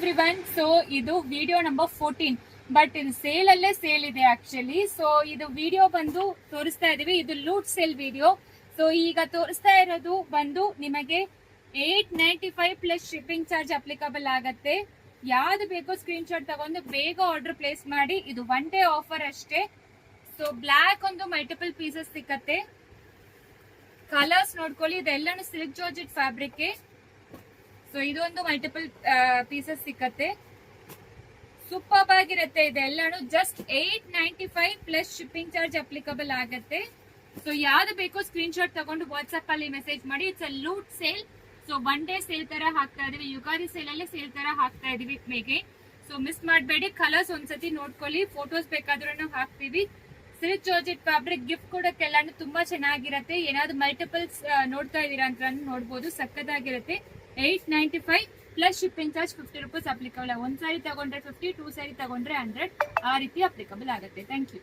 Everyone. So ಇದು video number 14, but ಇದು sale ಅಲ್ಲೇ ಸೇಲ್ ಇದೆ ಆಕ್ಚುಲಿ. ಸೊ ಇದು ವಿಡಿಯೋ ಬಂದು ತೋರಿಸ್ತಾ ಇದೀವಿ, ಇದು ಲೂಟ್ ಸೇಲ್ ವಿಡಿಯೋ. ಸೊ ಈಗ ತೋರಿಸ್ತಾ ಇರೋದು ಬಂದು ನಿಮಗೆ 895 ಪ್ಲಸ್ ಶಿಪ್ಪಿಂಗ್ ಚಾರ್ಜ್ ಅಪ್ಲಿಕಬಲ್ ಆಗತ್ತೆ. ಯಾವ್ದು ಬೇಕೋ ಸ್ಕ್ರೀನ್ ಶಾಟ್ ತಗೊಂಡು ಬೇಗ ಆರ್ಡರ್ ಪ್ಲೇಸ್ ಮಾಡಿ. ಇದು ಒನ್ ಡೇ ಆಫರ್ ಅಷ್ಟೇ. ಸೊ ಬ್ಲಾಕ್ ಒಂದು ಮಲ್ಟಿಪಲ್ ಪೀಸಸ್ ಸಿಕ್ಕತ್ತೆ. ಕಲರ್ಸ್ ನೋಡ್ಕೊಳ್ಳಿ, ಇದೆಲ್ಲಾನು ಸಿಲ್ಕ್ ಜಾರ್ಜೆಟ್ ಫ್ಯಾಬ್ರಿಕ್. ಸೊ ಇದೊಂದು ಮಲ್ಟಿಪಲ್ ಪೀಸಸ್ ಸಿಕ್ಕತ್ತೆ. ಸೂಪರ್ ಆಗಿರುತ್ತೆ. ಇದೆಲ್ಲಾನು just 895 plus shipping charge applicable ಆಗತ್ತೆ. ಸೊ ಯಾವ್ದು ಬೇಕೋ ಸ್ಕ್ರೀನ್ ಶಾಟ್ ತಗೊಂಡು ವಾಟ್ಸ್ಆಪ್ ಅಲ್ಲಿ ಮೆಸೇಜ್ ಮಾಡಿ. It's a loot sale. So one day sale ತರ ಹಾಕ್ತಾ ಇದೀವಿ, ಯುಗಾದಿ ಸೇಲ್ ಅಲ್ಲೇ ಸೇಲ್ ತರ ಹಾಕ್ತಾ ಇದೀವಿ ಮೇಗೆ. ಸೊ ಮಿಸ್ ಮಾಡಬೇಡಿ. ಕಲರ್ಸ್ ಒಂದ್ಸತಿ ನೋಡ್ಕೊಳ್ಳಿ, ಫೋಟೋಸ್ ಬೇಕಾದ್ರೂ ಹಾಕ್ತಿವಿ. ಸಿಲ್ಕ್ ಜಾರ್ಜೆಟ್ ಫ್ಯಾಬ್ರಿಕ್ ಗಿಫ್ಟ್ ಕೊಡಕ್ಕೆಲ್ಲಾನು ತುಂಬಾ ಚೆನ್ನಾಗಿರತ್ತೆ. ಏನಾದ್ರು ಮಲ್ಟಿಪಲ್ಸ್ ನೋಡ್ತಾ ಇದೀರಾ ಅಂತ ನೋಡ್ಬೋದು, ಸಕ್ಕದಾಗಿರುತ್ತೆ. 895 plus shipping charge 50 rupees applicable. ಒಂದ್ ಸಾರಿ ತಗೊಂಡ್ರೆ 50, 2 ಸಾರಿ ತಗೊಂಡ್ರೆ 100, ಆ ರೀತಿ ಅಪ್ಲಿಕಬಲ್ ಆಗುತ್ತೆ. Thank you.